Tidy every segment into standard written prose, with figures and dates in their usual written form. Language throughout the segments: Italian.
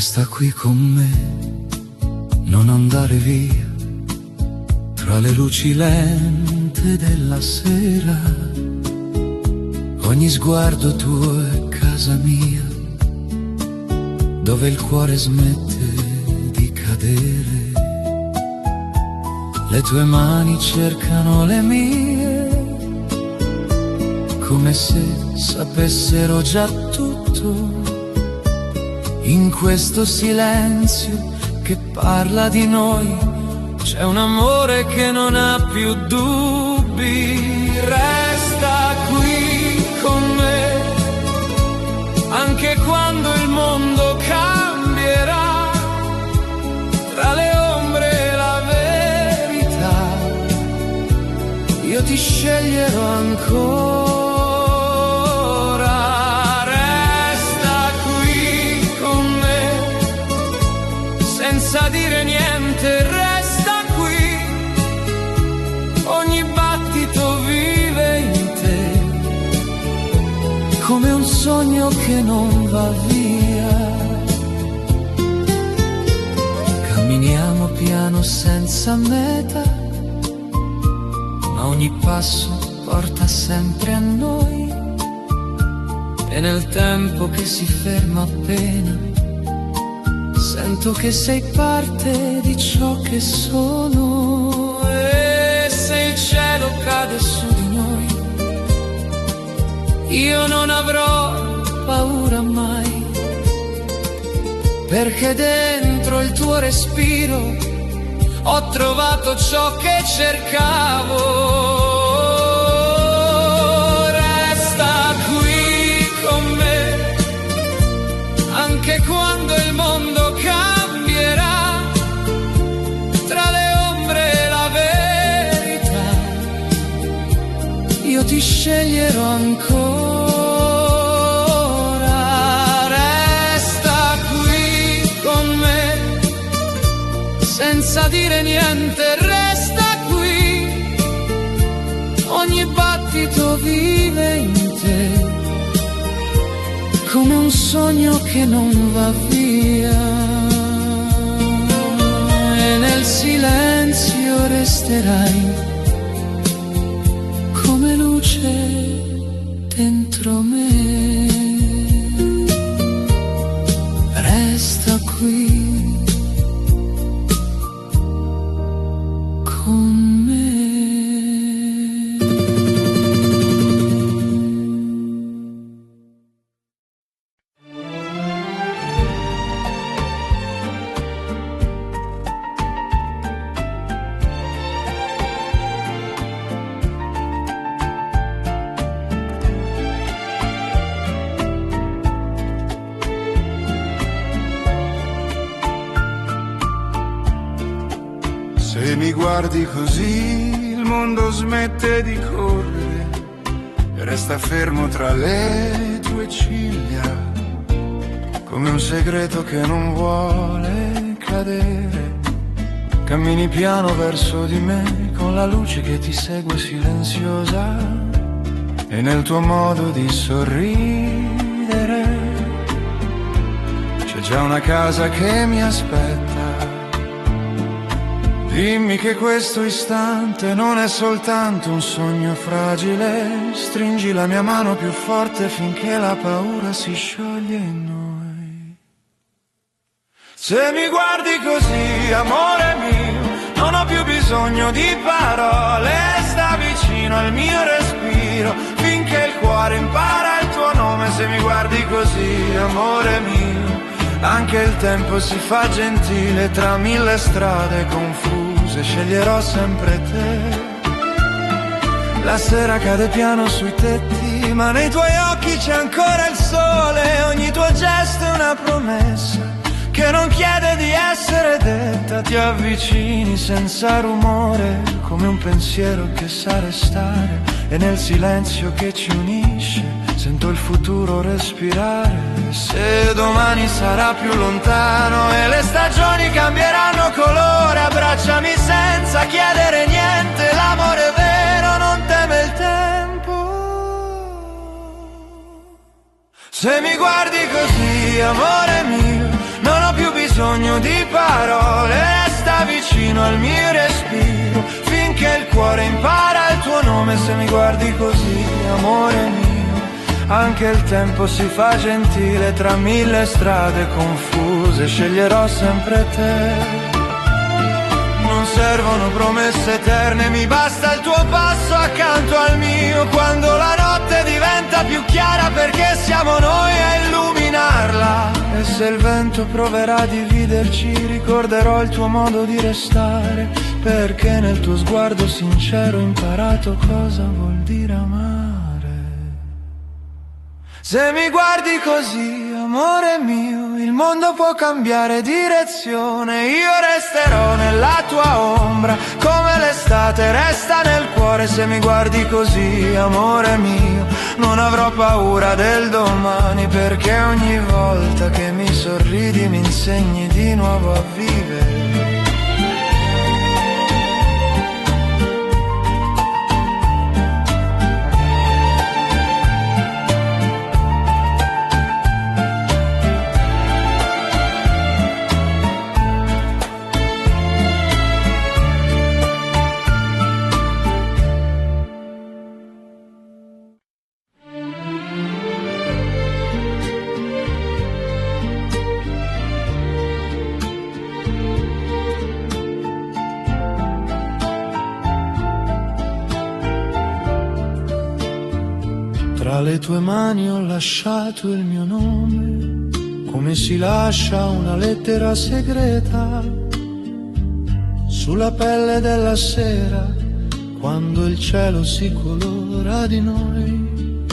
Resta qui con me, non andare via, tra le luci lente della sera. Ogni sguardo tuo è casa mia, dove il cuore smette di cadere. Le tue mani cercano le mie, come se sapessero già tutto. In questo silenzio che parla di noi c'è un amore che non ha più dubbi. Resta qui con me, anche quando il mondo cambierà. Tra le ombre e la verità, io ti sceglierò ancora. Senza dire niente, resta qui. Ogni battito vive in te, come un sogno che non va via. Camminiamo piano senza meta, ma ogni passo porta sempre a noi. E nel tempo che si ferma appena, sento che sei parte di ciò che sono. E se il cielo cade su di noi, io non avrò paura mai, perché dentro il tuo respiro ho trovato ciò che cercavo. Resta qui con me, anche quando il mondo cambierà. Tra le ombre e la verità, io ti sceglierò ancora. Resta qui con me, senza dire niente, resta qui. Ogni battito vive in te, come un sogno che non va via. E nel silenzio resterai come luce dentro me. Resta qui con me. Se mi guardi così, il mondo smette di correre e resta fermo tra le tue ciglia, come un segreto che non vuole cadere. Cammini piano verso di me, con la luce che ti segue silenziosa, e nel tuo modo di sorridere c'è già una casa che mi aspetta. Dimmi che questo istante non è soltanto un sogno fragile, stringi la mia mano più forte finché la paura si scioglie in noi. Se mi guardi così, amore mio, non ho più bisogno di parole, sta vicino al mio respiro finché il cuore impara il tuo nome. Se mi guardi così, amore mio, anche il tempo si fa gentile tra mille strade confuse, sceglierò sempre te. La sera cade piano sui tetti, ma nei tuoi occhi c'è ancora il sole. Ogni tuo gesto è una promessa che non chiede di essere detta. Ti avvicini senza rumore, come un pensiero che sa restare. E nel silenzio che ci unisce sento il futuro respirare. Se domani sarà più lontano e le stagioni cambieranno colore, abbracciami senza chiedere niente. L'amore vero non teme il tempo. Se mi guardi così, amore mio, non ho bisogno di parole, resta vicino al mio respiro, finché il cuore impara il tuo nome. Se mi guardi così, amore mio, anche il tempo si fa gentile, tra mille strade confuse sceglierò sempre te. Non servono promesse eterne, mi basta il tuo passo accanto al mio, quando la notte diventa più chiara, perché siamo noi a illuminarla. E se il vento proverà a dividerci, ricorderò il tuo modo di restare, perché nel tuo sguardo sincero ho imparato cosa vuol dire amare. Se mi guardi così, amore mio, il mondo può cambiare direzione, io resterò nella tua ombra, come l'estate resta nel cuore. Se mi guardi così, amore mio, non avrò paura del domani, perché ogni volta che mi sorridi mi insegni di nuovo a vivere. Tra le tue mani ho lasciato il mio nome, come si lascia una lettera segreta sulla pelle della sera, quando il cielo si colora di noi.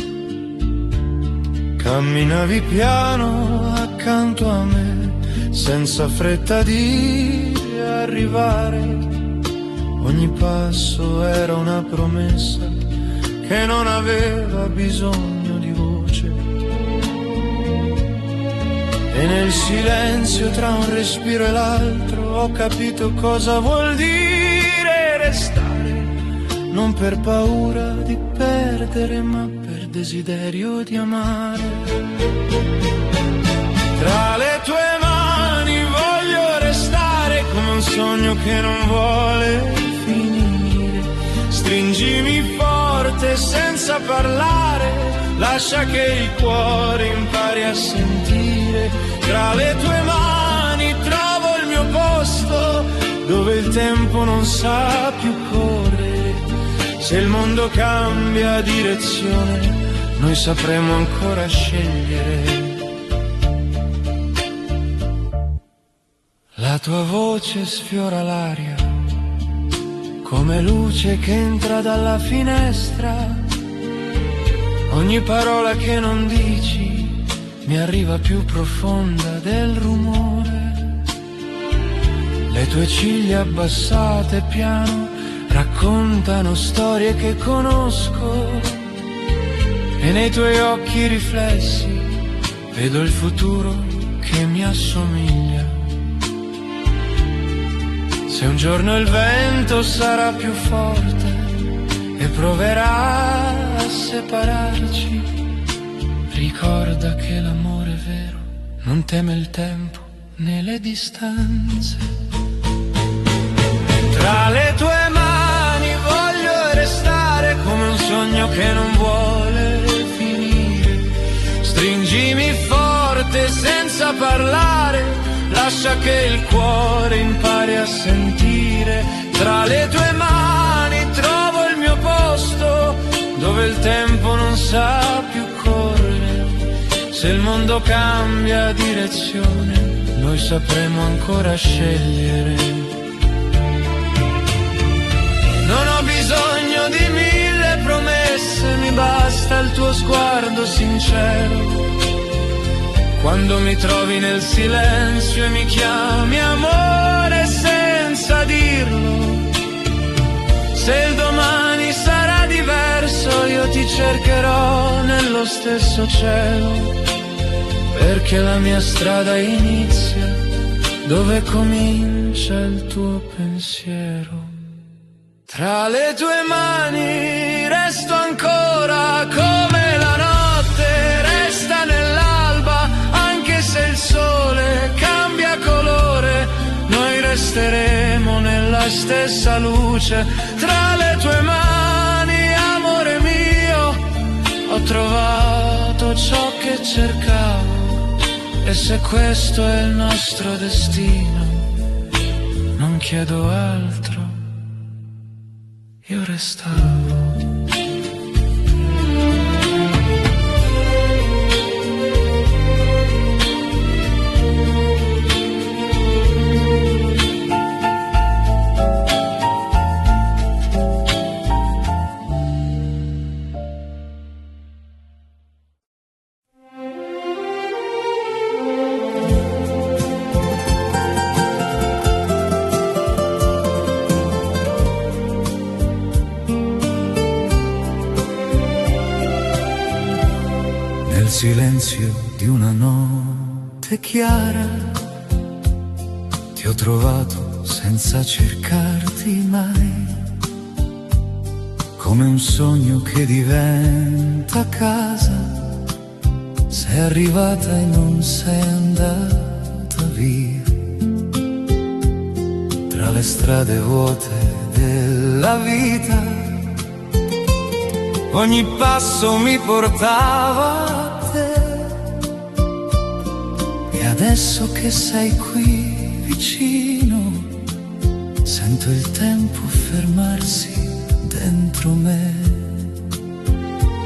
Camminavi piano accanto a me, senza fretta di arrivare. Ogni passo era una promessa che non aveva bisogno di voce. E nel silenzio tra un respiro e l'altro ho capito cosa vuol dire restare, non per paura di perdere, ma per desiderio di amare. Tra le tue mani voglio restare, come un sogno che non vuole finire. Stringimi forte senza parlare, lascia che il cuore impari a sentire. Tra le tue mani trovo il mio posto, dove il tempo non sa più correre. Se il mondo cambia direzione, noi sapremo ancora scegliere. La tua voce sfiora l'aria, come luce che entra dalla finestra. Ogni parola che non dici mi arriva più profonda del rumore. Le tue ciglia abbassate piano raccontano storie che conosco, e nei tuoi occhi riflessi vedo il futuro che mi assomiglia. Se un giorno il vento sarà più forte e proverà a separarci, ricorda che l'amore vero non teme il tempo né le distanze. Tra le tue mani voglio restare, come un sogno che non vuole finire. Stringimi forte senza parlare, lascia che il cuore impari a sentire. Tra le tue mani trovo il mio posto, dove il tempo non sa più correre. Se il mondo cambia direzione, noi sapremo ancora scegliere. Non ho bisogno di mille promesse, mi basta il tuo sguardo sincero. Quando mi trovi nel silenzio e mi chiami amore senza dirlo. Se il domani sarà diverso, io ti cercherò nello stesso cielo, perché la mia strada inizia dove comincia il tuo pensiero. Tra le tue mani resto ancora come la notte resta nell'alba, anche se il sole cambia colore. come stessa luce tra le tue mani, amore mio. Ho trovato ciò che cercavo, e se questo è il nostro destino, non chiedo altro, io restavo. Nel silenzio di una notte chiara ti ho trovato senza cercarti mai, come un sogno che diventa casa. Sei arrivata e non sei andata via, tra le strade vuote della vita. Ogni passo mi portava a te, e adesso che sei qui vicino, sento il tempo fermarsi dentro me.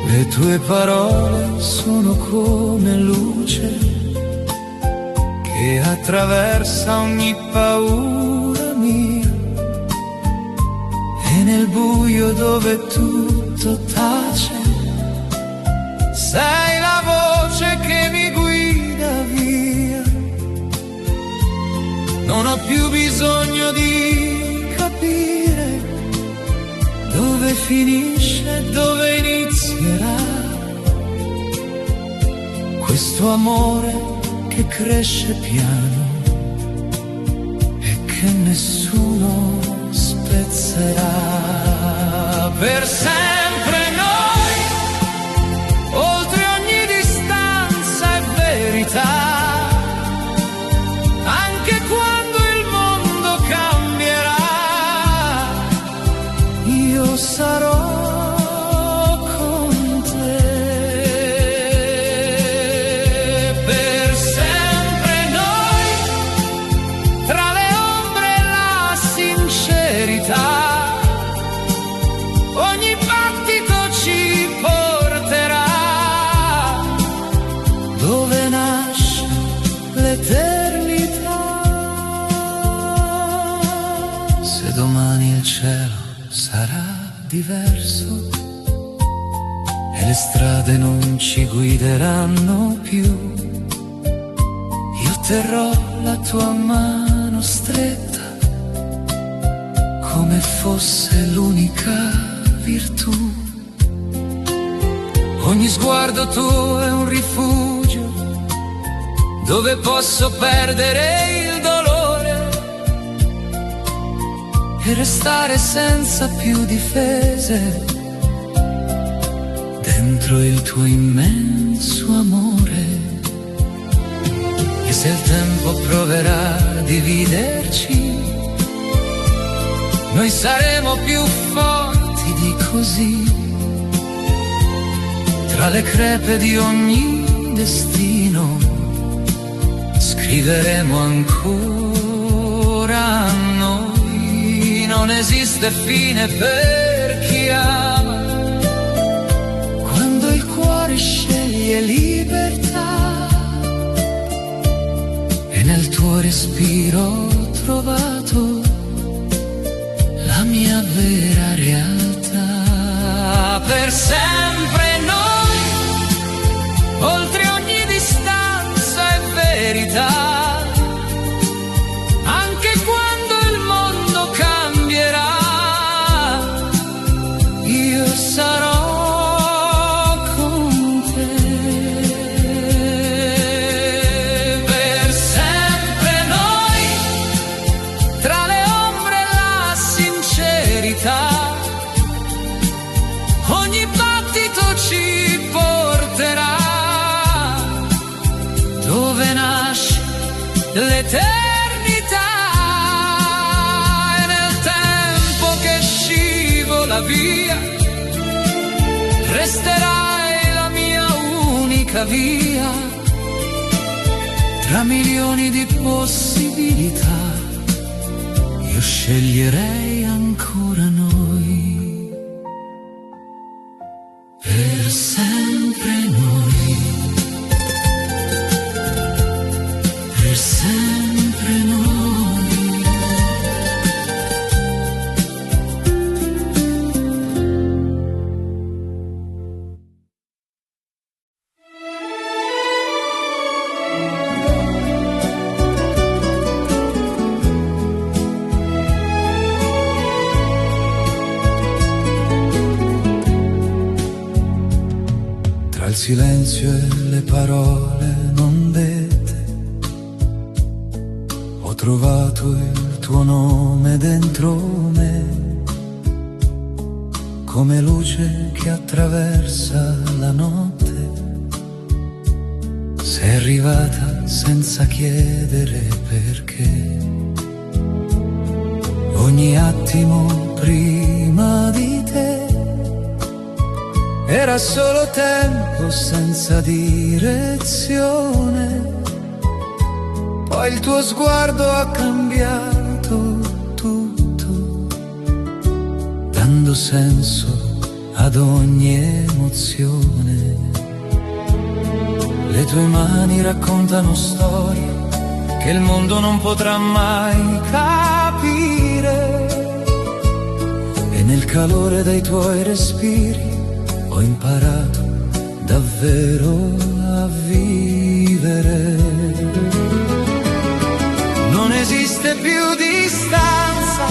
Le tue parole sono come luce che attraversa ogni paura mia, e nel buio dove tutto tace sei la voce che mi guida via. Non ho più bisogno di capire dove finisce e dove inizierà questo amore che cresce piano e che nessuno spezzerà. Per sempre noi, oltre ogni distanza e verità, anche quando il mondo cambierà, io sarò con te. Per sempre noi, tra le ombre e la sincerità, ogni battito ci porterà dove nasce l'eternità. Se domani il cielo sarà diverso e le strade non ci guideranno più, io terrò la tua mano stretta come fosse l'unica virtù. Ogni sguardo tuo è un rifugio dove posso perdere il dolore e restare senza più difese dentro il tuo immenso amore. E se il tempo proverà a dividerci, noi saremo più forti di così. Tra le crepe di ogni destino scriveremo ancora noi. Non esiste fine per chi ama, quando il cuore sceglie libertà, e nel tuo respiro ho trovato la mia vera realtà. Per sempre noi, oltre ogni distanza e verità, anche quando il mondo cambierà, io sarò con te. Per sempre noi, tra le ombre e la sincerità, ogni battito ci porterà dove nasce l'eternità, e nel tempo l'unica via tra milioni di possibilità. Io sceglierei ancora noi, per sempre noi, per sempre noi. Il silenzio e le parole non dette, ho trovato il tuo nome dentro me, come luce che attraversa la notte. Sei arrivata senza chiedere perché, ogni attimo prima di te era solo tempo senza direzione. Poi il tuo sguardo ha cambiato tutto, dando senso ad ogni emozione. Le tue mani raccontano storie che il mondo non potrà mai capire, e nel calore dei tuoi respiri ho imparato davvero a vivere. Non esiste più distanza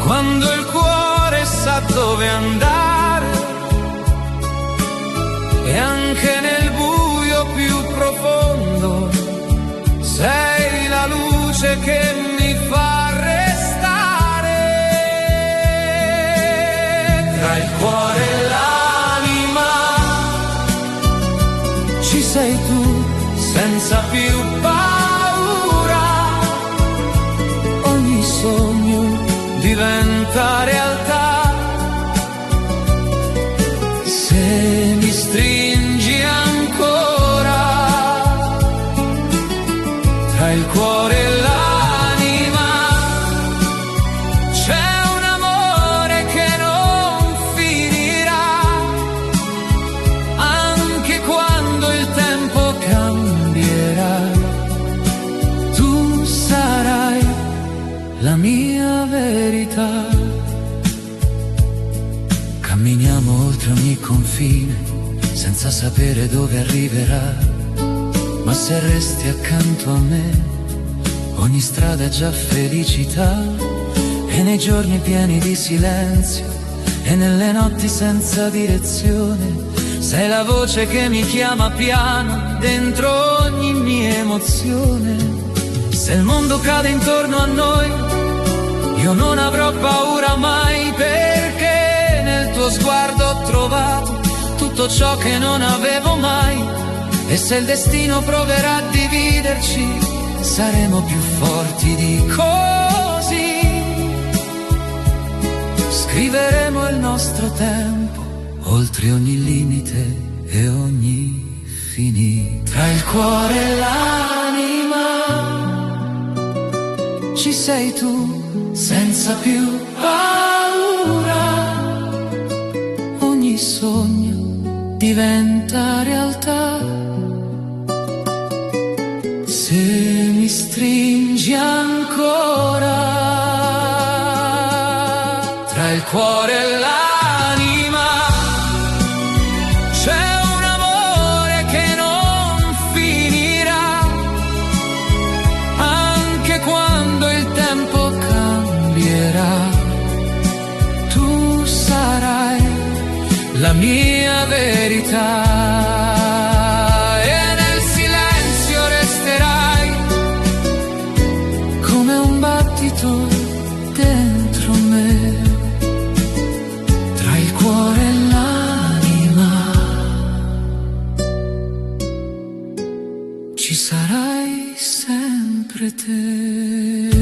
quando il cuore sa dove andare, e anche nel buio più profondo sei la luce che mi fa restare. Tra il cuore e l'anima ci sei tu, senza più paura. Ogni sogno diventa realtà se mi stringi ancora. Tra il cuore e l'anima c'è un amore che non finirà, anche quando il tempo cambierà. Tu sarai la mia verità. Camminiamo oltre ogni confine senza sapere dove arriverà, ma se resti accanto a me ogni strada è già felicità. E nei giorni pieni di silenzio e nelle notti senza direzione sei la voce che mi chiama piano dentro ogni mia emozione. Se il mondo cade intorno a noi io non avrò paura mai, perché nel tuo sguardo ho trovato tutto ciò che non avevo mai. E se il destino proverà a dividerci saremo più forti di così. Scriveremo il nostro tempo oltre ogni limite e ogni finito. Tra il cuore e l'anima ci sei tu, senza più paura. Ogni sogno diventa realtà se mi stringi ancora. Tra il cuore e l'anima c'è un amore che non finirà, anche quando il tempo cambierà. Tu sarai la mia verità. Dentro me, tra il cuore e l'anima, ci sarai sempre te.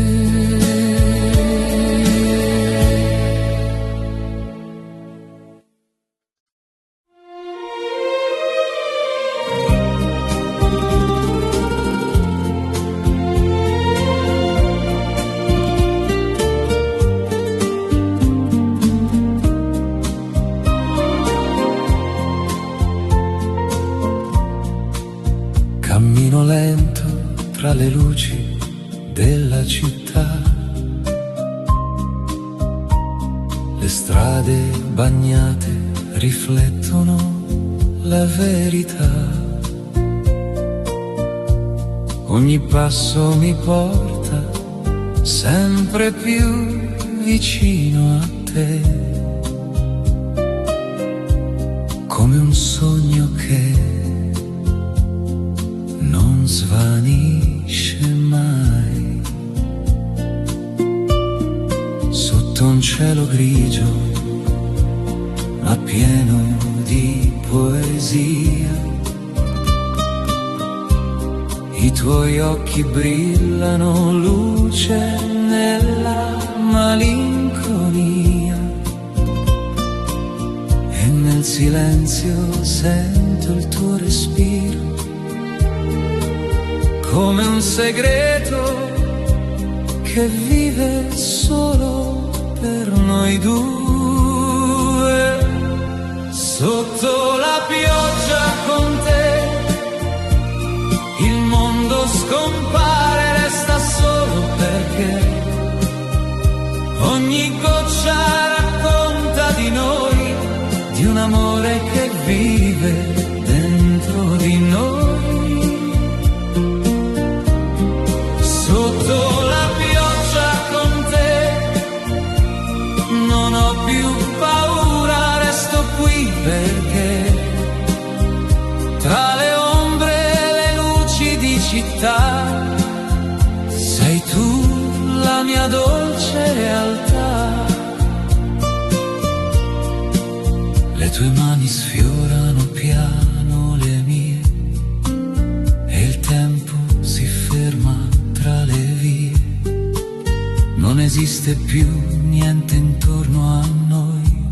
tra le luci della città. Le strade bagnate riflettono la verità. Ogni passo mi porta sempre più vicino a te, come un sogno che non svanisce mai. Sotto un cielo grigio ma pieno di poesia, i tuoi occhi brillano luce nella malinconia, e nel silenzio sento il tuo respiro, come un segreto che vive solo per noi due. Sotto la pioggia con te il mondo scompare, resta solo perché ogni goccia racconta di noi, di un amore che vive dentro di noi. Sotto la pioggia con te non ho più paura, resto qui perché tra le ombre e le luci di città sei tu la mia dolce realtà. Le tue mani sfiorano piano le mie e il tempo si ferma tra le vie. Non esiste più niente intorno a noi,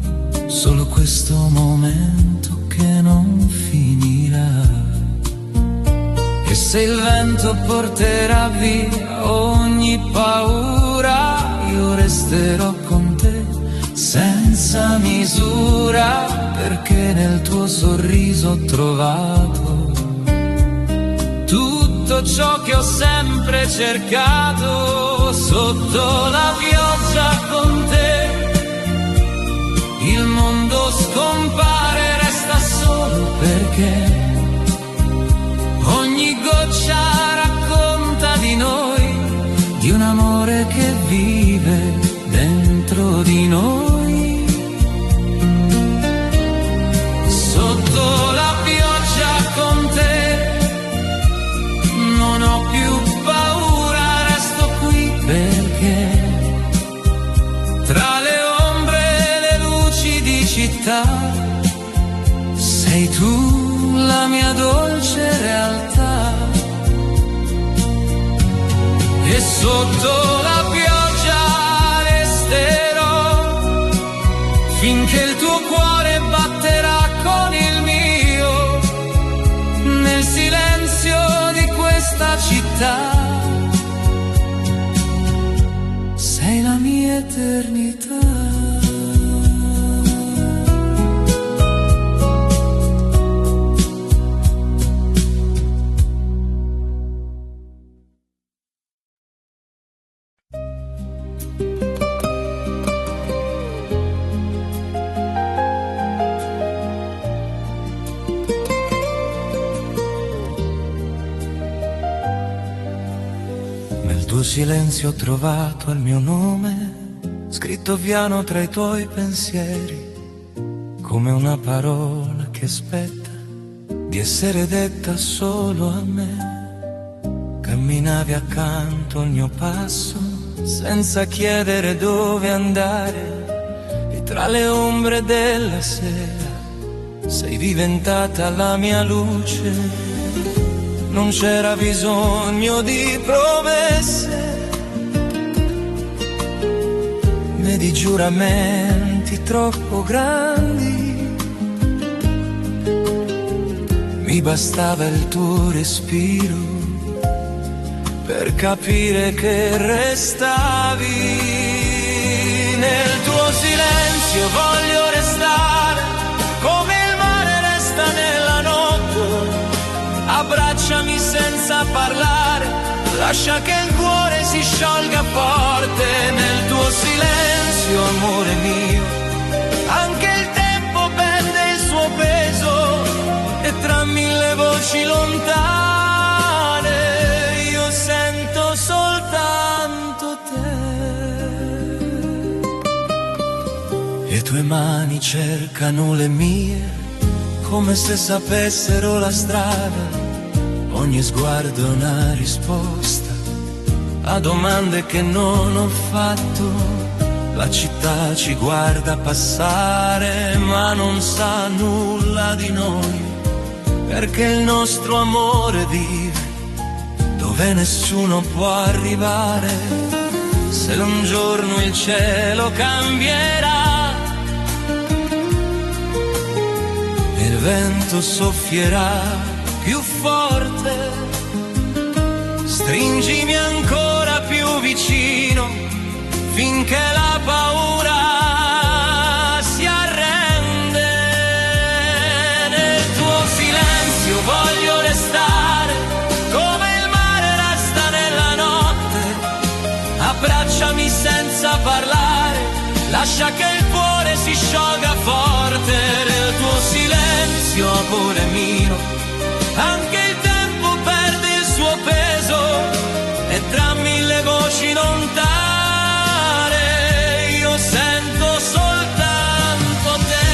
solo questo momento che non finirà. E se il vento porterà via ogni paura, io resterò con te senza misura, perché nel tuo sorriso ho trovato tutto ciò che ho sempre cercato. Sotto la pioggia con te il mondo scompare, resta solo perché ogni goccia racconta di noi, di un amore che vive dentro di noi. Sotto la pioggia con te non ho più paura, resto qui perché tra le ombre e le luci di città sei tu la mia dolce realtà. E sotto la pioggia resterò finché il tuo cuore batterà con il mio nel silenzio di questa città. Sei la mia eternità. Nel tuo silenzio ho trovato il mio nome, scritto piano tra i tuoi pensieri, come una parola che aspetta di essere detta solo a me. Camminavi accanto al mio passo, senza chiedere dove andare, e tra le ombre della sera sei diventata la mia luce. Non c'era bisogno di promesse né di giuramenti troppo grandi, mi bastava il tuo respiro per capire che restavi. Nel tuo silenzio voglio restare, come il mare resta nella notte. Abbracciami senza parlare, lascia che il cuore si sciolga forte nel tuo silenzio, amore mio. Anche il tempo perde il suo peso e tra mille voci lontane io sento soltanto te. Le tue mani cercano le mie come se sapessero la strada. Ogni sguardo è una risposta a domande che non ho fatto. La città ci guarda passare ma non sa nulla di noi, perché il nostro amore vive dove nessuno può arrivare. Se un giorno il cielo cambierà e il vento soffierà più forte, stringimi ancora più vicino finché la paura si arrende. Nel tuo silenzio voglio restare come il mare resta nella notte. Abbracciami senza parlare, lascia che il cuore si sciolga forte nel tuo silenzio, amore mio. Anche il tempo perde il suo peso e tra mille voci lontane io sento soltanto te.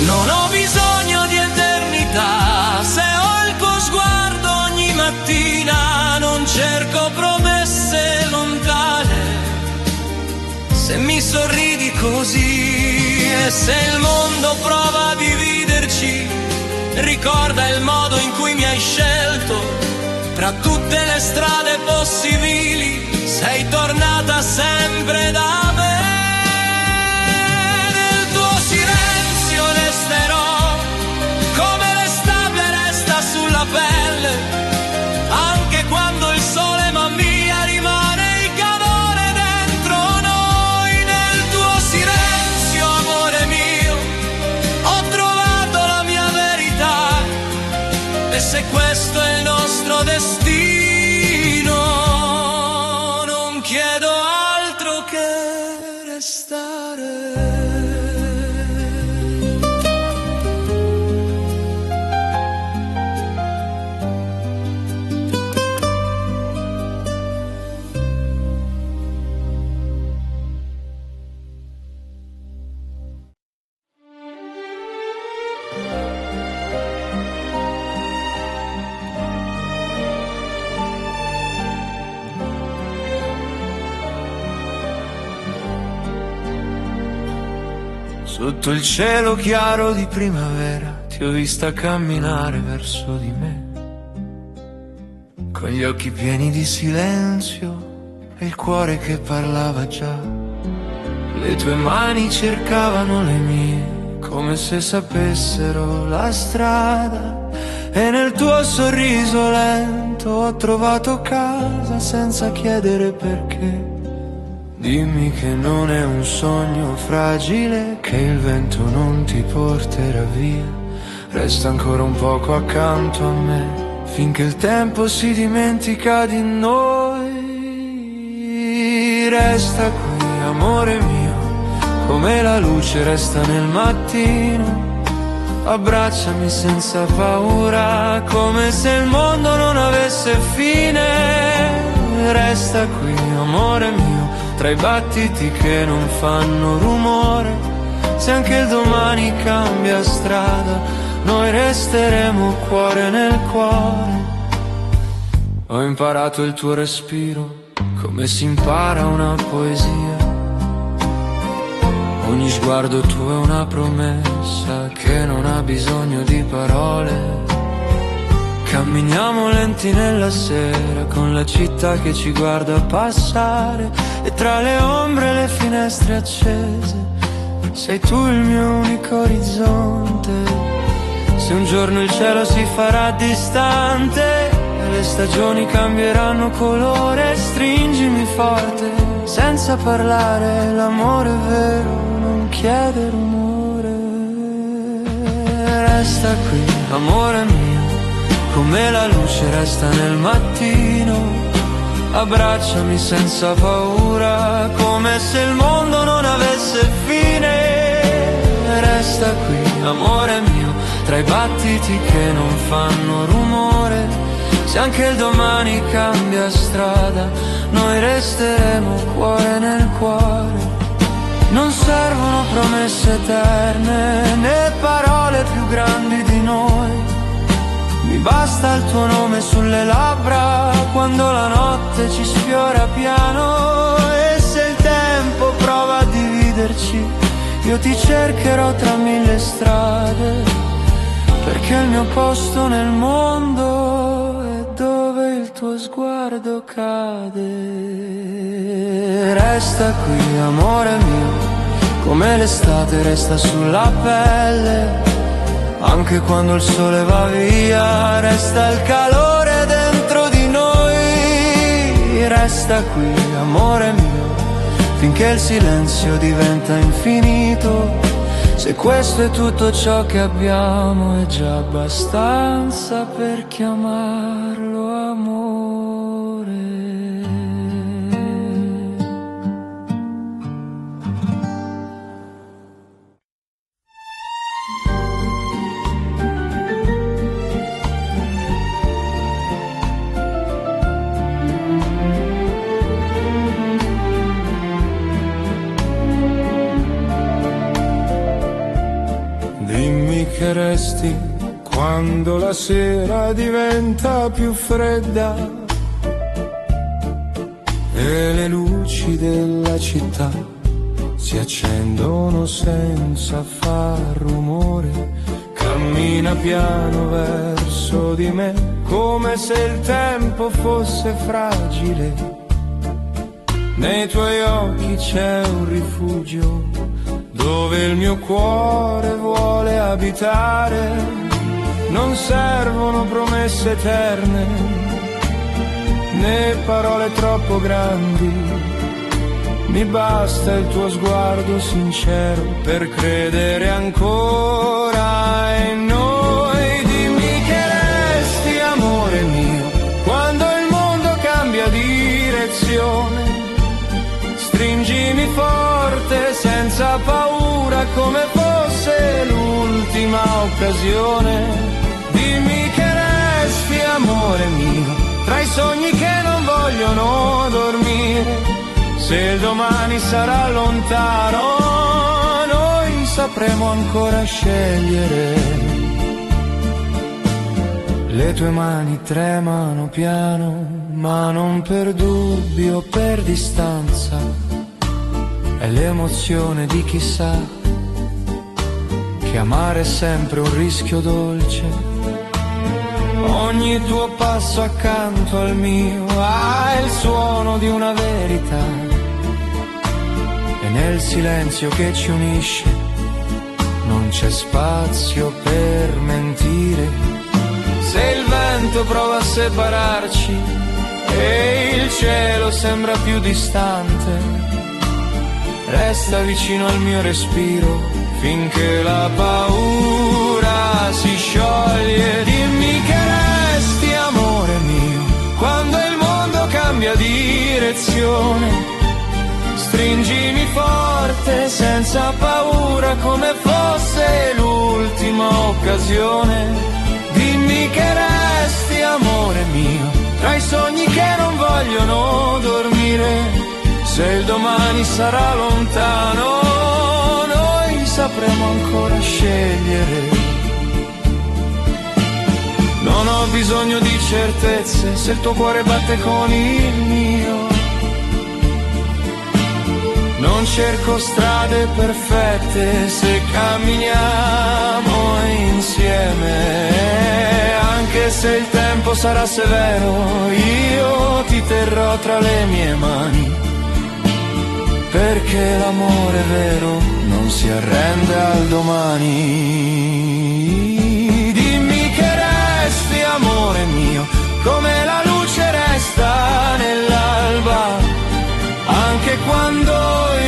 Non ho bisogno di eternità, se ho il tuo sguardo ogni mattina non cerco promesse lontane. Se mi sorridi così e se il mondo prova a dividerci, ricorda il modo in cui mi hai scelto. Tra tutte le strade possibili sei tornata sempre da me. Nel tuo silenzio resterò come le stable resta sulla pelle. Anche quando il sole m'ammia rimane il calore dentro noi. Nel tuo silenzio, amore mio, ho trovato la mia verità. E se questo è il nostro destino, non chiedo altro che restare. Sotto il cielo chiaro di primavera ti ho vista camminare verso di me, con gli occhi pieni di silenzio e il cuore che parlava già. Le tue mani cercavano le mie come se sapessero la strada, e nel tuo sorriso lento ho trovato casa senza chiedere perché. Dimmi che non è un sogno fragile, che il vento non ti porterà via. Resta ancora un poco accanto a me, finché il tempo si dimentica di noi. Resta qui, amore mio, come la luce resta nel mattino. Abbracciami senza paura, come se il mondo non avesse fine. Resta qui, amore mio, tra i battiti che non fanno rumore. Se anche il domani cambia strada, noi resteremo cuore nel cuore. Ho imparato il tuo respiro, come si impara una poesia. Ogni sguardo tuo è una promessa che non ha bisogno di parole. Camminiamo lenti nella sera, con la città che ci guarda passare, e tra le ombre e le finestre accese sei tu il mio unico orizzonte. Se un giorno il cielo si farà distante e le stagioni cambieranno colore, stringimi forte senza parlare, l'amore vero non chiede rumore. Resta qui, amore mio, come la luce resta nel mattino. Abbracciami senza paura, come se il mondo non avesse fine. Resta qui, amore mio, tra i battiti che non fanno rumore. Se anche il domani cambia strada, noi resteremo cuore nel cuore. Non servono promesse eterne, né parole più grandi di noi. Mi basta il tuo nome sulle labbra quando la notte ci sfiora piano. E se il tempo prova a dividerci, io ti cercherò tra mille strade, perché il mio posto nel mondo è dove il tuo sguardo cade. Resta qui, amore mio, come l'estate resta sulla pelle. Anche quando il sole va via, resta il calore dentro di noi. Resta qui, amore mio, finché il silenzio diventa infinito. Se questo è tutto ciò che abbiamo, è già abbastanza per chiamarlo amore. Che resti quando la sera diventa più fredda e le luci della città si accendono senza far rumore. Cammina piano verso di me come se il tempo fosse fragile. Nei tuoi occhi c'è un rifugio dove il mio cuore vuole abitare. Non servono promesse eterne, né parole troppo grandi. Mi basta il tuo sguardo sincero per credere ancora in noi. Dimmi che resti, amore mio, quando il mondo cambia direzione. Stringimi forte senza paura come fosse l'ultima occasione. Dimmi che resti, amore mio, tra i sogni che non vogliono dormire. Se il domani sarà lontano, noi sapremo ancora scegliere. Le tue mani tremano piano, ma non per dubbio, per distanza. È l'emozione di chi sa che amare è sempre un rischio dolce. Ogni tuo passo accanto al mio ha il suono di una verità. E nel silenzio che ci unisce non c'è spazio per mentire. Se il vento prova a separarci e il cielo sembra più distante, resta vicino al mio respiro finché la paura si scioglie. Dimmi che resti, amore mio, quando il mondo cambia direzione. Stringimi forte senza paura come fosse l'ultima occasione. Dimmi che resti, amore mio, tra i sogni che non vogliono dormire. Se il domani sarà lontano, noi sapremo ancora scegliere. Non ho bisogno di certezze se il tuo cuore batte con il mio. Non cerco strade perfette se camminiamo insieme. Anche se il tempo sarà severo, io ti terrò tra le mie mani. Perché l'amore vero non si arrende al domani. Dimmi che resti, amore mio, come la luce resta nell'alba. Anche che quando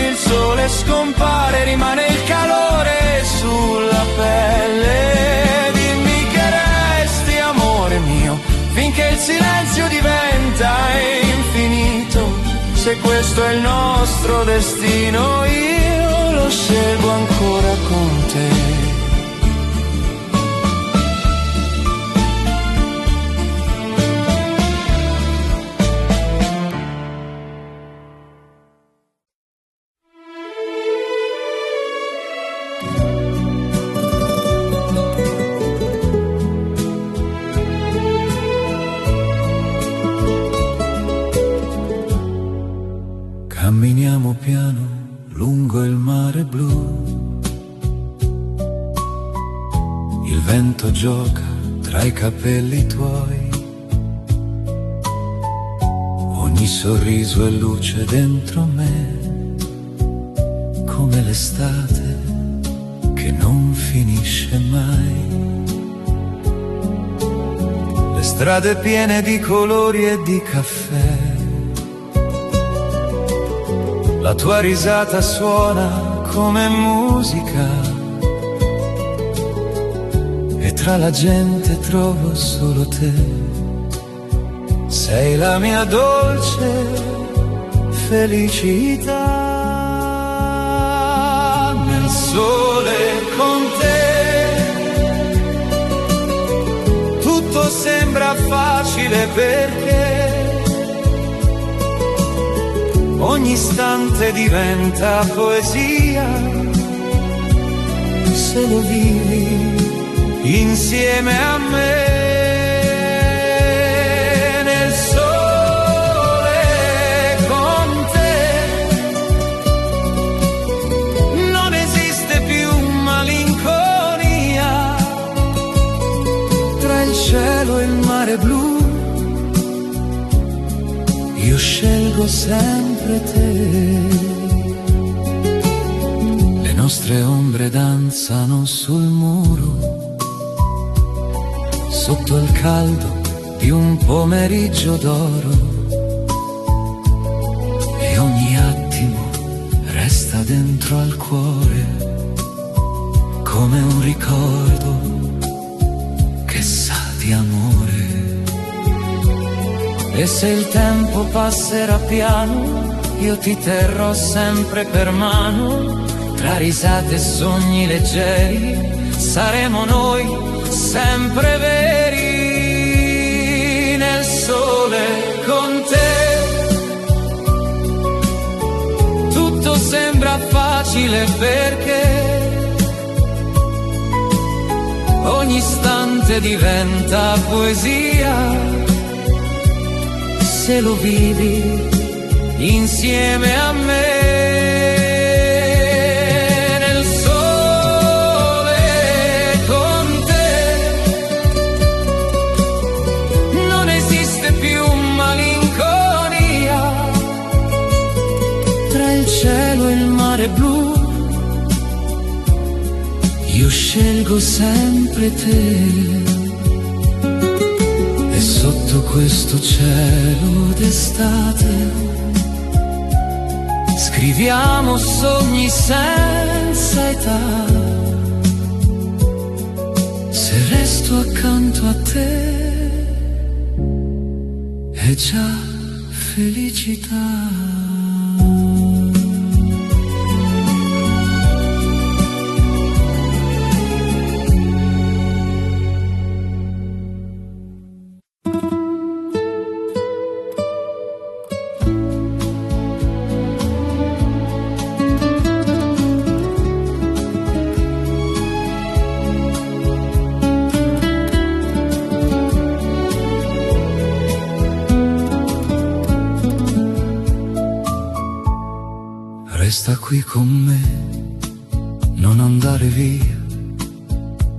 il sole scompare rimane il calore sulla pelle. Dimmi che resti, amore mio, finché il silenzio diventa infinito. Se questo è il nostro destino, io lo scelgo ancora con te. Camminiamo piano lungo il mare blu, il vento gioca tra i capelli tuoi, ogni sorriso è luce dentro me, come l'estate che non finisce mai. Le strade piene di colori e di caffè, la tua risata suona come musica e tra la gente trovo solo te. Sei la mia dolce felicità. Nel sole con te tutto sembra facile perché ogni istante diventa poesia, se lo vivi insieme a me. Nel sole con te non esiste più malinconia, tra il cielo e il mare blu io scelgo sempre te. Le nostre ombre danzano sul muro, sotto il caldo di un pomeriggio d'oro, e ogni attimo resta dentro al cuore come un ricordo che sa di amore. E se il tempo passerà piano, io ti terrò sempre per mano, tra risate e sogni leggeri, saremo noi sempre veri. Nel sole con te tutto sembra facile perché ogni istante diventa poesia, se lo vivi insieme a me. Nel sole con te non esiste più malinconia, tra il cielo e il mare blu io scelgo sempre te. E sotto questo cielo d'estate scriviamo sogni senza età. Se resto accanto a te è già felicità. Resta qui con me, non andare via,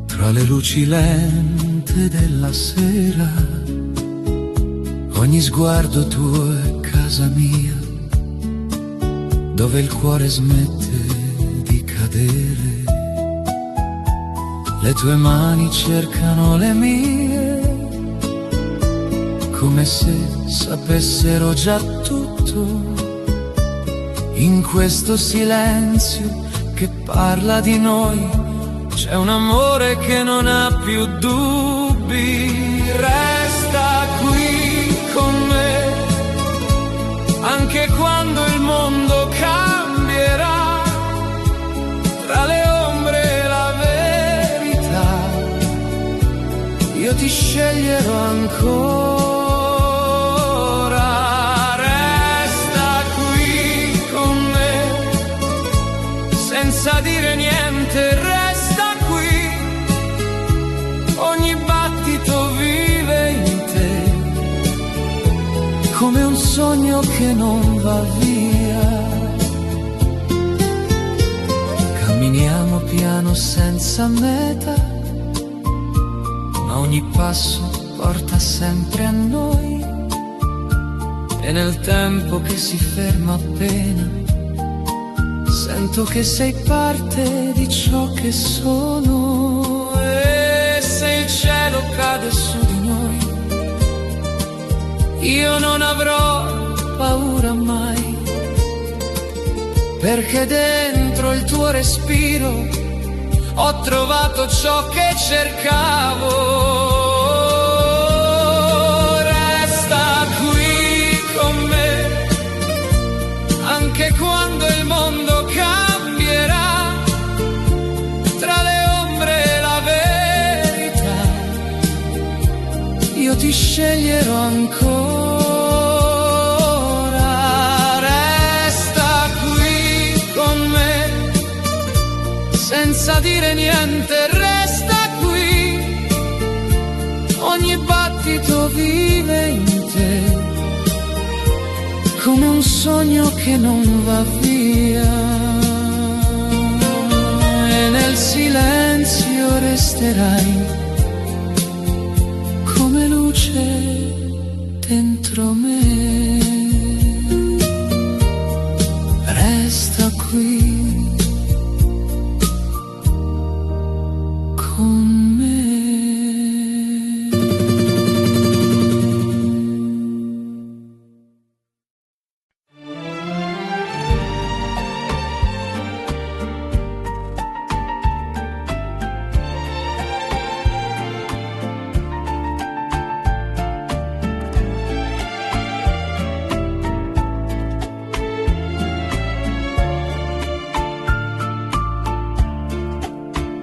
tra le luci lente della sera. Ogni sguardo tuo è casa mia, dove il cuore smette di cadere. Le tue mani cercano le mie, come se sapessero già tutto. In questo silenzio che parla di noi c'è un amore che non ha più dubbi. Resta qui con me, anche quando il mondo cambierà, tra le ombre e la verità, io ti sceglierò ancora. Resta qui con me, senza dire niente, resta qui, ogni battito vive in te, come un sogno che non va via. Camminiamo piano senza meta, ma ogni passo porta sempre a noi, e nel tempo che si ferma appena sento che sei parte di ciò che sono. E se il cielo cade su di noi, io non avrò paura mai, perché dentro il tuo respiro ho trovato ciò che cercavo. Resta qui con me, anche quando il mondo cambierà, tra le ombre e la verità, io ti sceglierò ancora. Resta qui con me, senza dire niente, resta qui, ogni battito vive in te, come un sogno che non va via, e nel silenzio resterai come luce dentro me. Resta qui con me.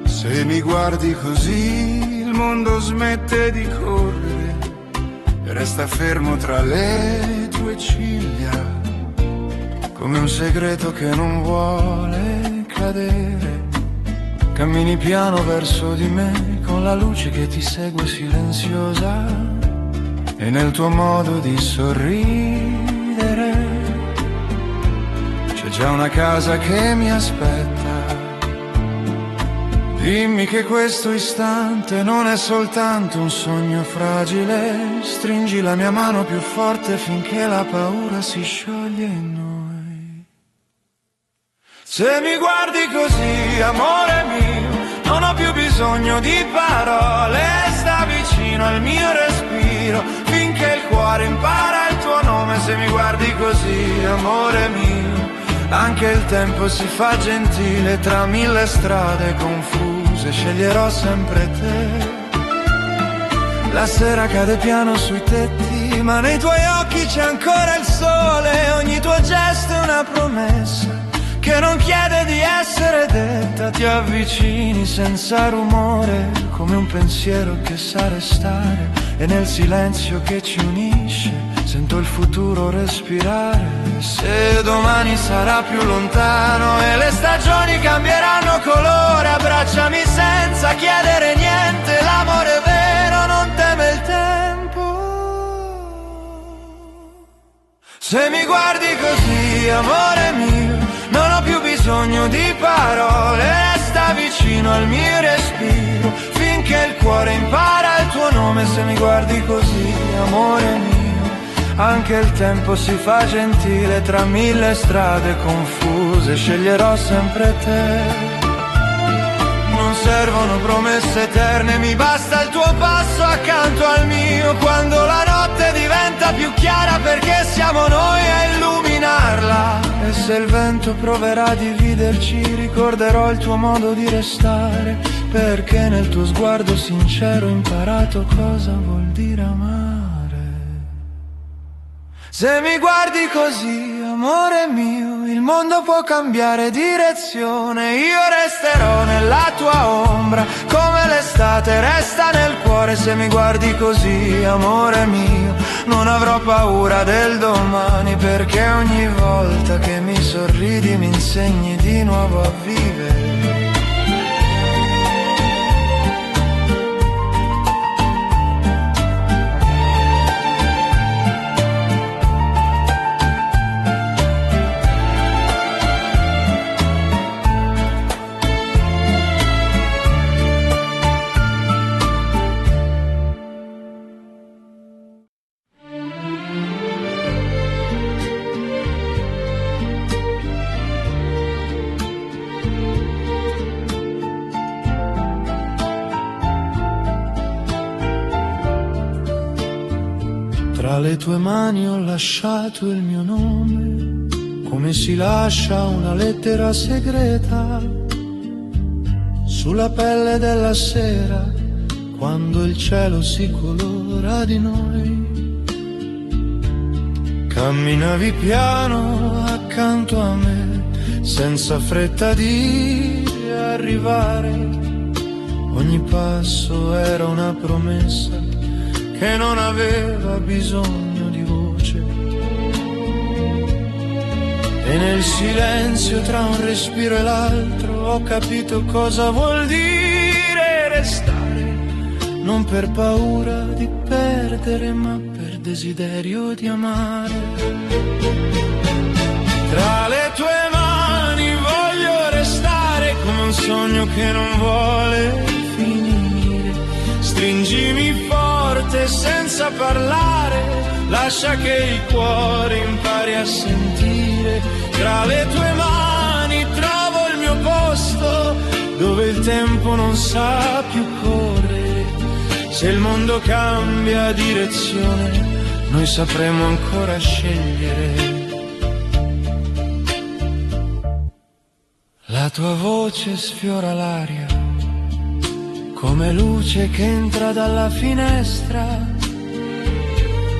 Se mi guardi così, il mondo smette di correre e resta fermo tra le tue ciglia, come un segreto che non vuole cadere. Cammini piano verso di me, con la luce che ti segue silenziosa, e nel tuo modo di sorridere c'è già una casa che mi aspetta. Dimmi che questo istante non è soltanto un sogno fragile, stringi la mia mano più forte finché la paura si scioglie in noi. Se mi guardi così, amore mio, non ho più bisogno di parole, sta vicino al mio respiro, finché il cuore impara il tuo nome. Se mi guardi così, amore mio, anche il tempo si fa gentile, tra mille strade confuse sceglierò sempre te. La sera cade piano sui tetti, ma nei tuoi occhi c'è ancora il sole, ogni tuo gesto è una promessa che non chiede di essere detta. Ti avvicini senza rumore, come un pensiero che sa restare, e nel silenzio che ci unisce sento il futuro respirare. Se domani sarà più lontano e le stagioni cambieranno colore, abbracciami senza chiedere niente, l'amore vero non teme il tempo. Se mi guardi così, amore mio, non ho più bisogno di parole, resta vicino al mio respiro, finché il cuore impara il tuo nome. Se mi guardi così, amore mio, anche il tempo si fa gentile, tra mille strade confuse sceglierò sempre te. Non servono promesse eterne, mi basta il tuo passo accanto al mio, quando la notte diventa più chiara, perché siamo noi a illuminarla. E se il vento proverà a dividerci, ricorderò il tuo modo di restare, perché nel tuo sguardo sincero ho imparato cosa vuol dire amare. Se mi guardi così, amore mio, il mondo può cambiare direzione. Io resterò nella tua ombra, come l'estate resta nel cuore. Se mi guardi così, amore mio, non avrò paura del domani, perché ogni volta che mi sorridi mi insegni di nuovo a vivere. Tra le tue mani ho lasciato il mio nome, come si lascia una lettera segreta sulla pelle della sera, quando il cielo si colora di noi. Camminavi piano accanto a me, senza fretta di arrivare. Ogni passo era una promessa che non aveva bisogno di voce. E nel silenzio tra un respiro e l'altro ho capito cosa vuol dire restare, non per paura di perdere, ma per desiderio di amare. Tra le tue mani voglio restare, come un sogno che non vuole finire. Stringimi forte senza parlare, lascia che il cuore impari a sentire. Tra le tue mani trovo il mio posto, dove il tempo non sa più correre. Se il mondo cambia direzione, noi sapremo ancora scegliere. La tua voce sfiora l'aria, come luce che entra dalla finestra.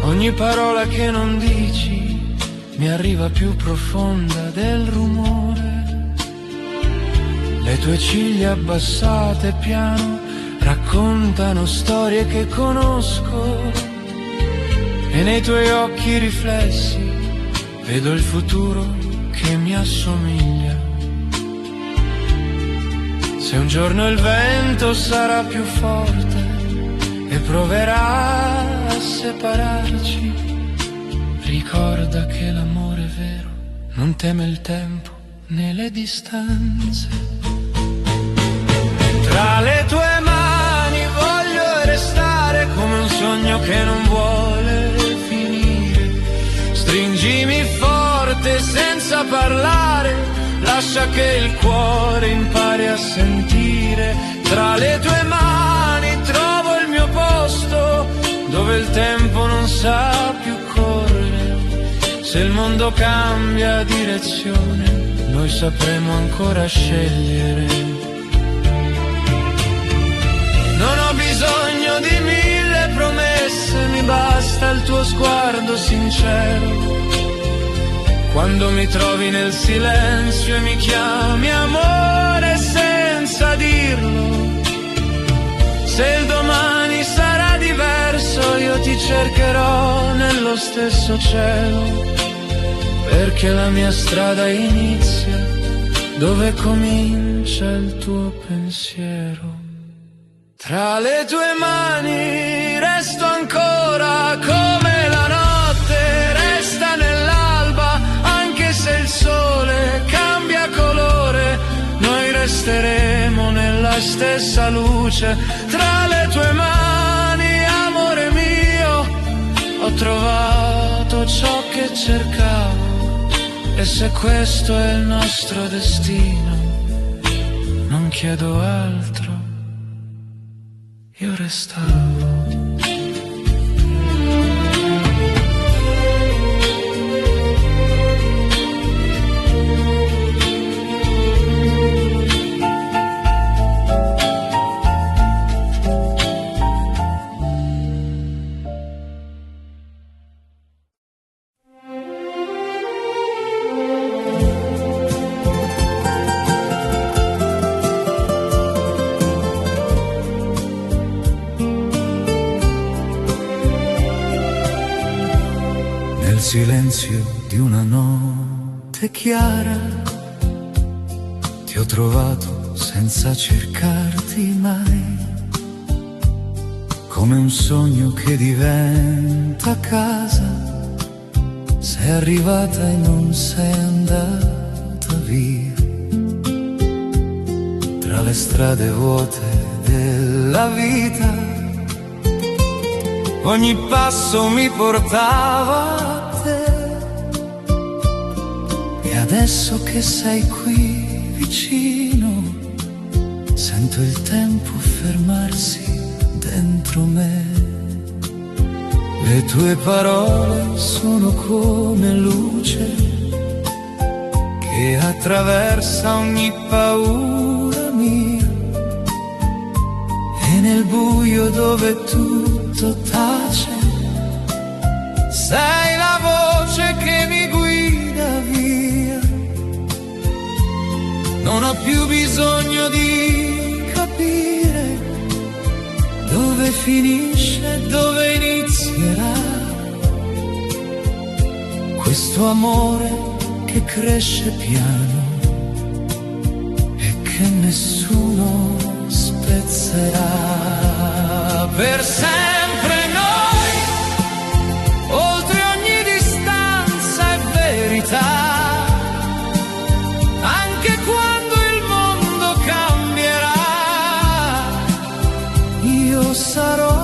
Ogni parola che non dici mi arriva più profonda del rumore. Le tue ciglia abbassate piano raccontano storie che conosco, e nei tuoi occhi riflessi vedo il futuro che mi assomiglia. Se un giorno il vento sarà più forte e proverà a separarci, ricorda che l'amore vero non teme il tempo né le distanze. Tra le tue mani voglio restare, come un sogno che non vuole finire. Stringimi forte senza parlare, lascia che il cuore impari a sentire. Tra le tue mani trovo il mio posto, dove il tempo non sa più correre. Se il mondo cambia direzione, noi sapremo ancora scegliere. Non ho bisogno di 1000 promesse, mi basta il tuo sguardo sincero. Quando mi trovi nel silenzio e mi chiami amore senza dirlo. Se il domani sarà diverso, io ti cercherò nello stesso cielo, perché la mia strada inizia dove comincia il tuo pensiero. Tra le tue mani resto ancora come la notte resta nell'alba, anche se il sole cambia colore, noi resteremo nella stessa luce. Tra le tue mani, amore mio, ho trovato ciò che cercavo, e se questo è il nostro destino, non chiedo altro. Io restavo. silenzio di una notte chiara ti ho trovato senza cercarti mai, come un sogno che diventa casa. Sei arrivata e non sei andata via, tra le strade vuote della vita. Ogni passo mi portava a te, e adesso che sei qui vicino, sento il tempo fermarsi dentro me. Le tue parole sono come luce che attraversa ogni paura mia, e nel buio dove tutto tace sei la voce che mi guida via. Non ho più bisogno di capire dove finisce e dove inizierà questo amore che cresce piano e che nessuno spezzerà. Per sempre noi, oltre ogni distanza e verità, anche quando il mondo cambierà, io sarò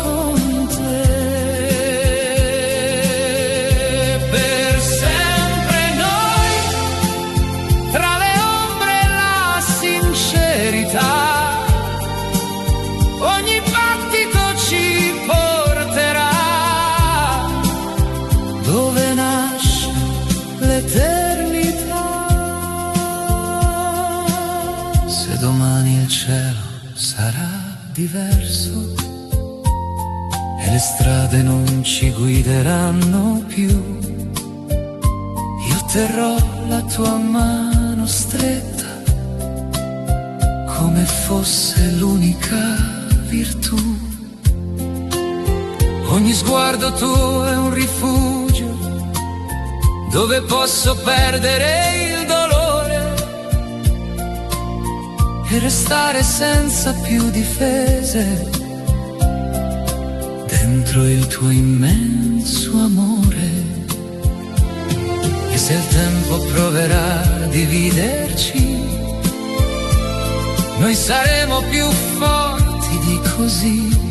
con te. Per sempre noi, tra le ombre e la sincerità, ogni battito ci porterà dove nasce l'eternità. Se domani il cielo sarà diverso e le strade non ci guideranno più, io terrò la tua mano stretta come fosse l'unica virtù. Ogni sguardo tuo è un rifugio dove posso perdere il dolore e restare senza più difese dentro il tuo immenso amore. E se il tempo proverà a dividerci, noi saremo più forti di così.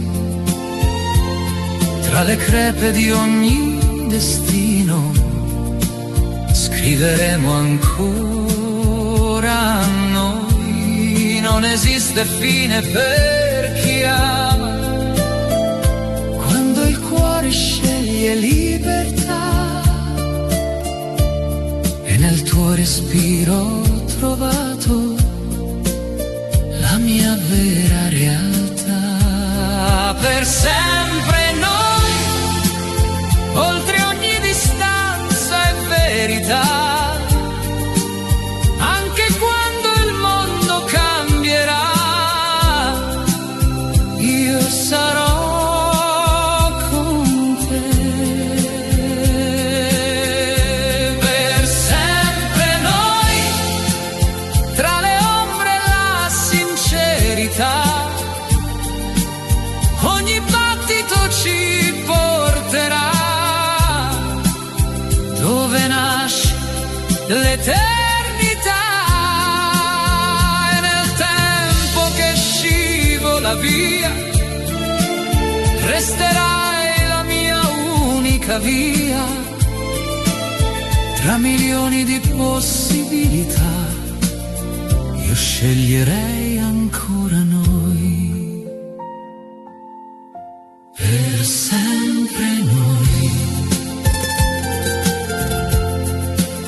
Tra le crepe di ogni destino scriveremo ancora noi. Non esiste fine per chi ama, quando il cuore sceglie libertà, e nel tuo respiro ho trovato la mia vera realtà. Per sempre noi, oltre ogni distanza e verità, anche quando il mondo cambierà, io sarò con te. Per sempre noi, tra le ombre e la sincerità, ogni battito ci porterà dove nasce l'eternità. E nel tempo che scivola via, resterai la mia unica via. Tra milioni di possibilità, io sceglierei ancora noi. Per sempre noi,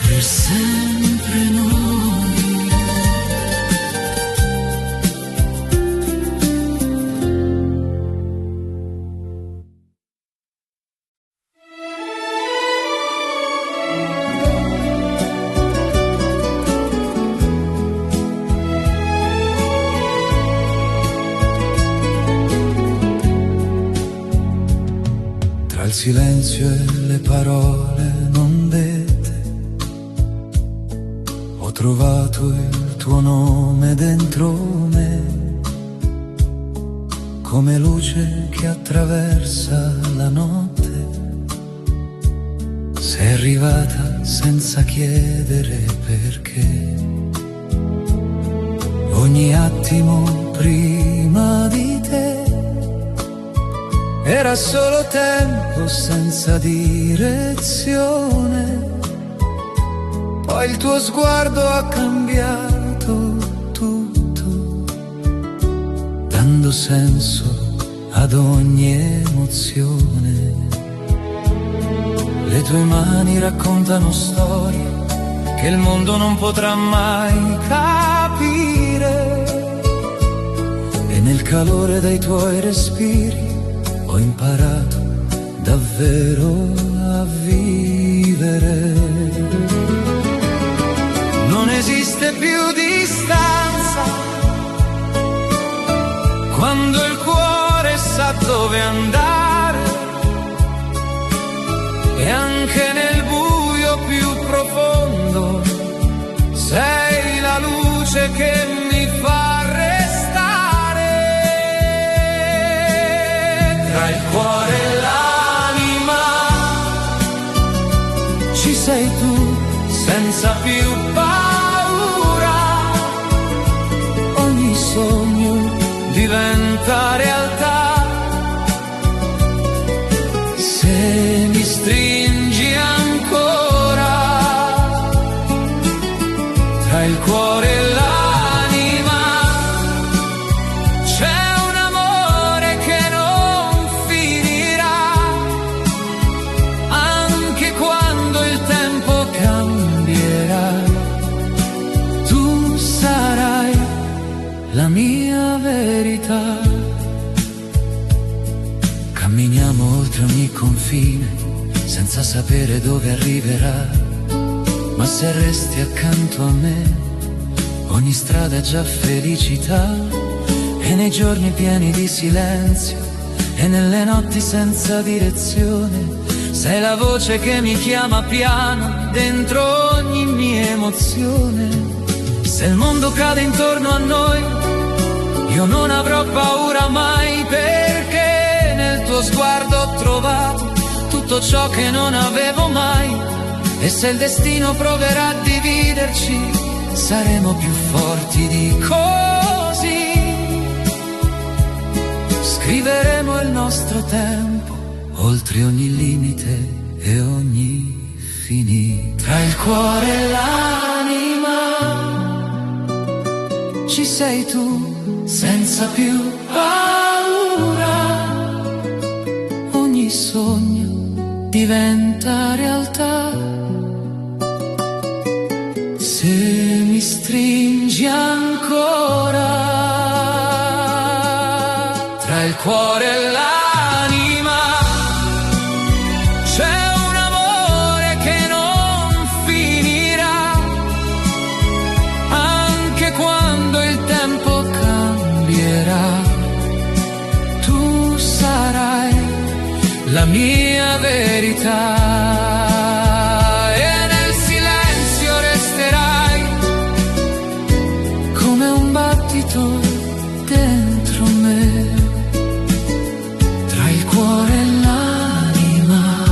per sempre noi. il silenzio e le parole non dette, ho trovato il tuo nome dentro me, come luce che attraversa la notte. Sei arrivata senza chiedere perché. Ogni attimo prima di te era solo tempo senza direzione. Poi il tuo sguardo ha cambiato tutto, dando senso ad ogni emozione. Le tue mani raccontano storie che il mondo non potrà mai capire, e nel calore dei tuoi respiri ho imparato davvero a vivere. Non esiste più distanza quando il cuore sa dove andare, e anche nel buio più profondo sei la luce che mi fa restare. Tra il cuore e l'anima ci sei tu, senza più paura. Ogni sogno diventa realtà se mi stringi ancora. Tra il cuore e l'anima c'è un amore che non finirà, anche quando il tempo cambierà. Tu sarai la mia verità. Camminiamo oltre ogni confine senza sapere dove arriverà, ma se resti accanto a me ogni strada è già felicità. E nei giorni pieni di silenzio e nelle notti senza direzione sei la voce che mi chiama piano dentro ogni mia emozione. Se il mondo cade intorno a noi io non avrò paura mai, perché nel tuo sguardo ho trovato tutto ciò che non avevo mai. E se il destino proverà a dividerci saremo più forti di così. Scriveremo il nostro tempo oltre ogni limite e ogni finito. Tra il cuore e l'anima ci sei tu, senza più paura. Ogni sogno diventa realtà se mi stringi ancora. Tra il cuore e l'anima c'è un amore che non finirà, anche quando il tempo cambierà. Tu sarai la mia verità, e nel silenzio resterai come un battito dentro me. Tra il cuore e l'anima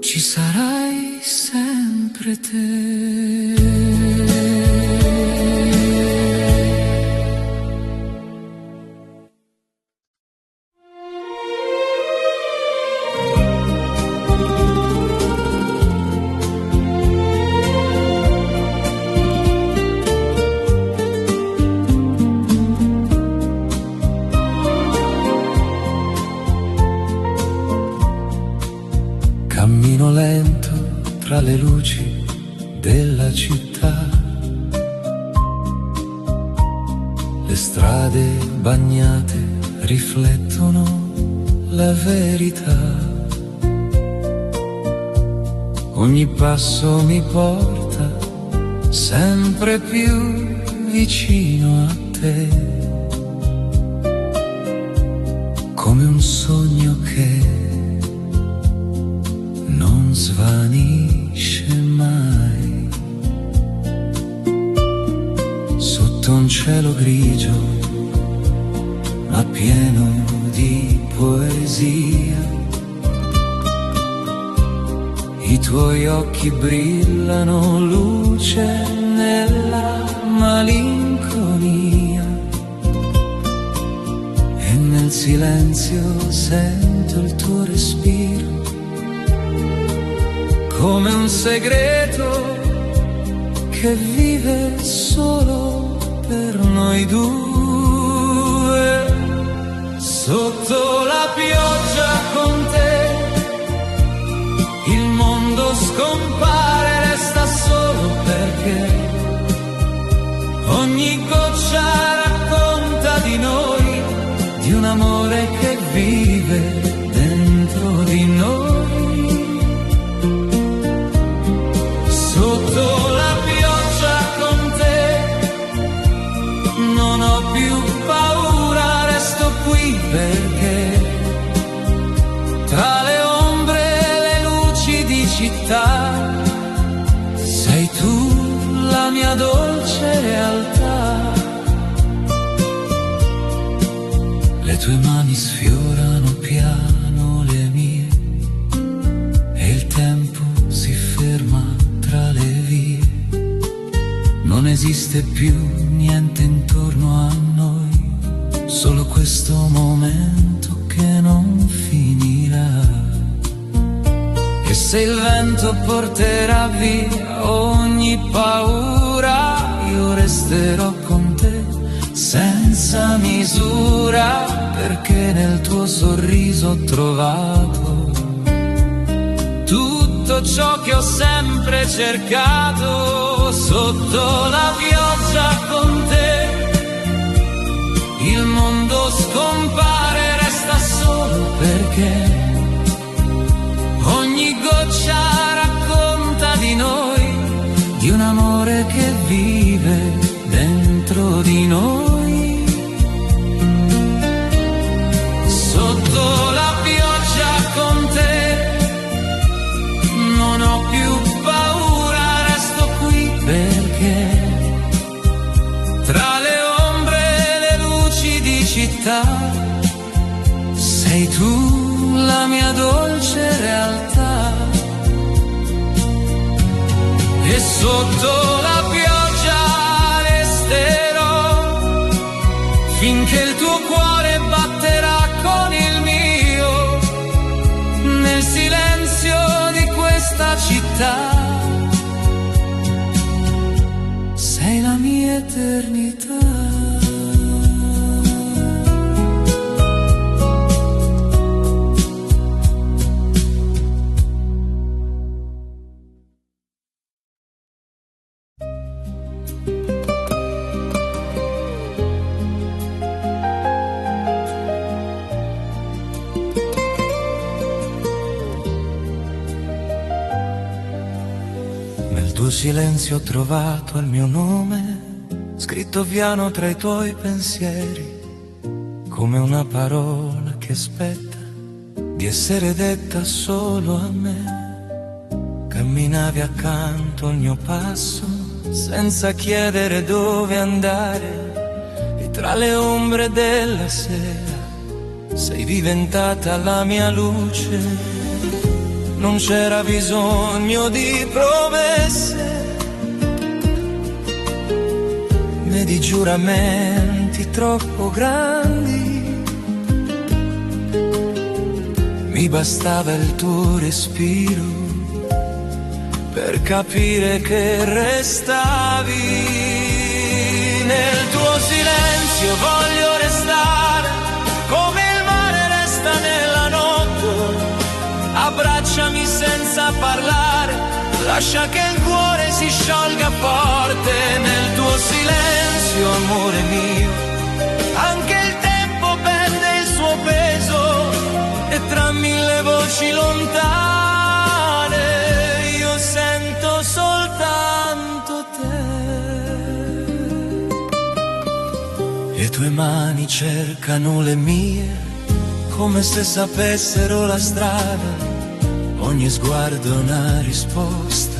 ci sarai sempre te. Cammino lento tra le luci della città, le strade bagnate riflettono la verità. Ogni passo mi porta sempre più vicino a te. come un sogno che non svanisce mai, sotto un cielo grigio ma pieno di poesia. I tuoi occhi brillano luce nella malinconia e nel silenzio sento il tuo respiro come un segreto che vive solo per noi due. Sotto la pioggia con te il mondo scompare, resta solo perché ogni goccia racconta di noi, di un amore che vive dentro di noi. Sotto la pioggia con te non ho più paura, resto qui perché tra le ombre e le luci di città sei tu la mia dolce realtà. Le tue mani sfiorano piano le mie e il tempo si ferma tra le vie. Non esiste più niente intorno a noi, solo questo momento che non finirà. E se il vento porterà via ogni paura, io resterò con te senza misura, perché nel tuo sorriso ho trovato tutto ciò che ho sempre cercato. Sotto la pioggia con te il mondo scompare, resta solo perché ogni goccia racconta di noi, di un amore che vive dentro di noi. Sotto la pioggia con te non ho più paura, resto qui perché tra le ombre e le luci di città sei tu la mia dolce realtà. E sotto la pioggia resterò finché il tuo cuore batterà con il mio nel silenzio di questa città. Sei la mia eternità. Nel tuo silenzio ho trovato il mio nome, scritto piano tra i tuoi pensieri, come una parola che aspetta di essere detta solo a me. Camminavi accanto al mio passo, senza chiedere dove andare, e tra le ombre della sera sei diventata la mia luce. Non c'era bisogno di promesse né di giuramenti troppo grandi, mi bastava il tuo respiro per capire che restavi. Nel tuo silenzio voglio restare, come il mare resta nella notte. Abbracciami senza parlare, lascia che il cuore si sciolga forte. Nel tuo silenzio, amore mio, anche il tempo perde il suo peso, e tra mille voci lontane io sento soltanto te. Le tue mani cercano le mie come se sapessero la strada. Ogni sguardo è una risposta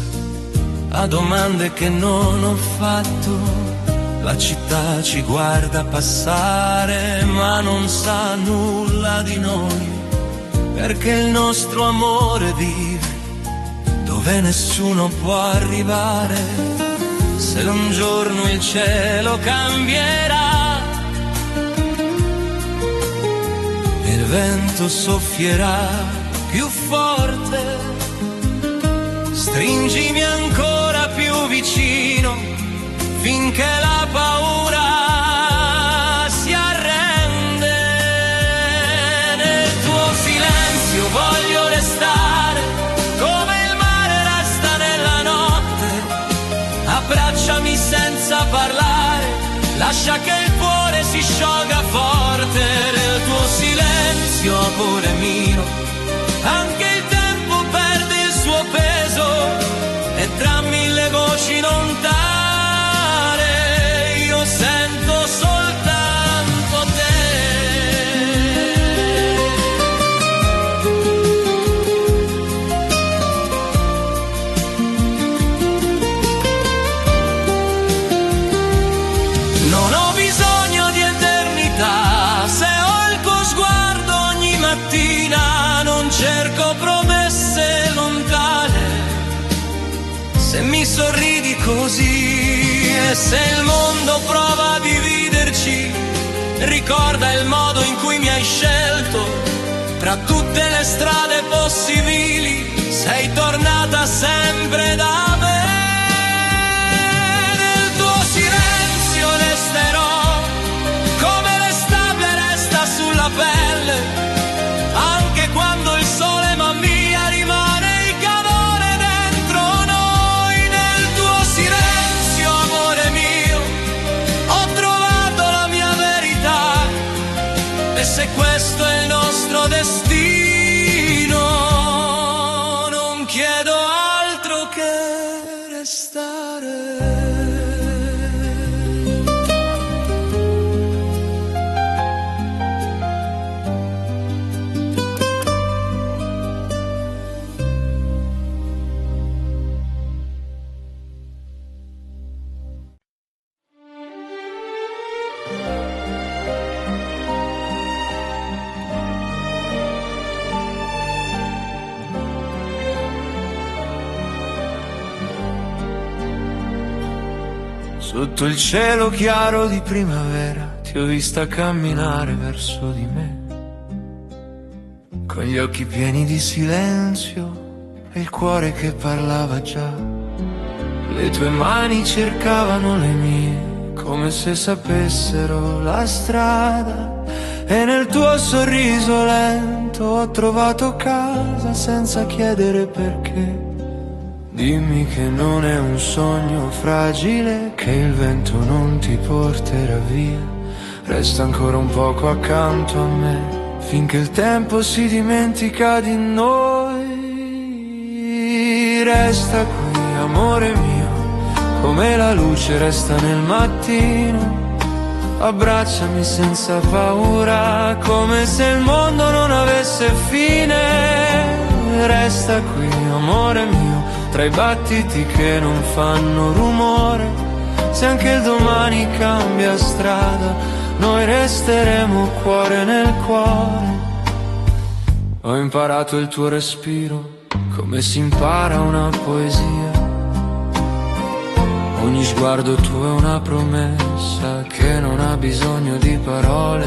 a domande che non ho fatto. La città ci guarda passare ma non sa nulla di noi, perché il nostro amore vive dove nessuno può arrivare. Se un giorno il cielo cambierà e il vento soffierà più forte, stringimi ancora più vicino finché la paura si arrende. Nel tuo silenzio voglio restare come il mare resta nella notte. Abbracciami senza parlare, lascia che il cuore si sciolga forte. Nel tuo silenzio, amore mio, anche il tempo perde il suo peso e tra mille voci lontane io sento soltanto te. Non ho bisogno di eternità, se ho il tuo sguardo ogni mattina, non cerco promesse lontane. Se mi sorridi così e se il mondo prova a dividerci, ricorda il modo in cui mi hai scelto. Tra tutte le strade possibili sei tornata sempre da me. Nel tuo silenzio resterò come le stable resta sulla pelle, anche quando il sole m'ammia rimane il calore dentro noi. Nel tuo silenzio, amore mio, ho trovato la mia verità, e se questo è il nostro destino non chiedo altro che restare. Sotto il cielo chiaro di primavera ti ho vista camminare verso di me, con gli occhi pieni di silenzio e il cuore che parlava già. Le tue mani cercavano le mie come se sapessero la strada, e nel tuo sorriso lento ho trovato casa senza chiedere perché. Dimmi che non è un sogno fragile, che il vento non ti porterà via. Resta ancora un poco accanto a me, finché il tempo si dimentica di noi. Resta qui, amore mio, come la luce resta nel mattino. Abbracciami senza paura, come se il mondo non avesse fine. Resta qui, amore mio, tra i battiti che non fanno rumore. Se anche il domani cambia strada, noi resteremo cuore nel cuore. Ho imparato il tuo respiro, come si impara una poesia. Ogni sguardo tuo è una promessa che non ha bisogno di parole.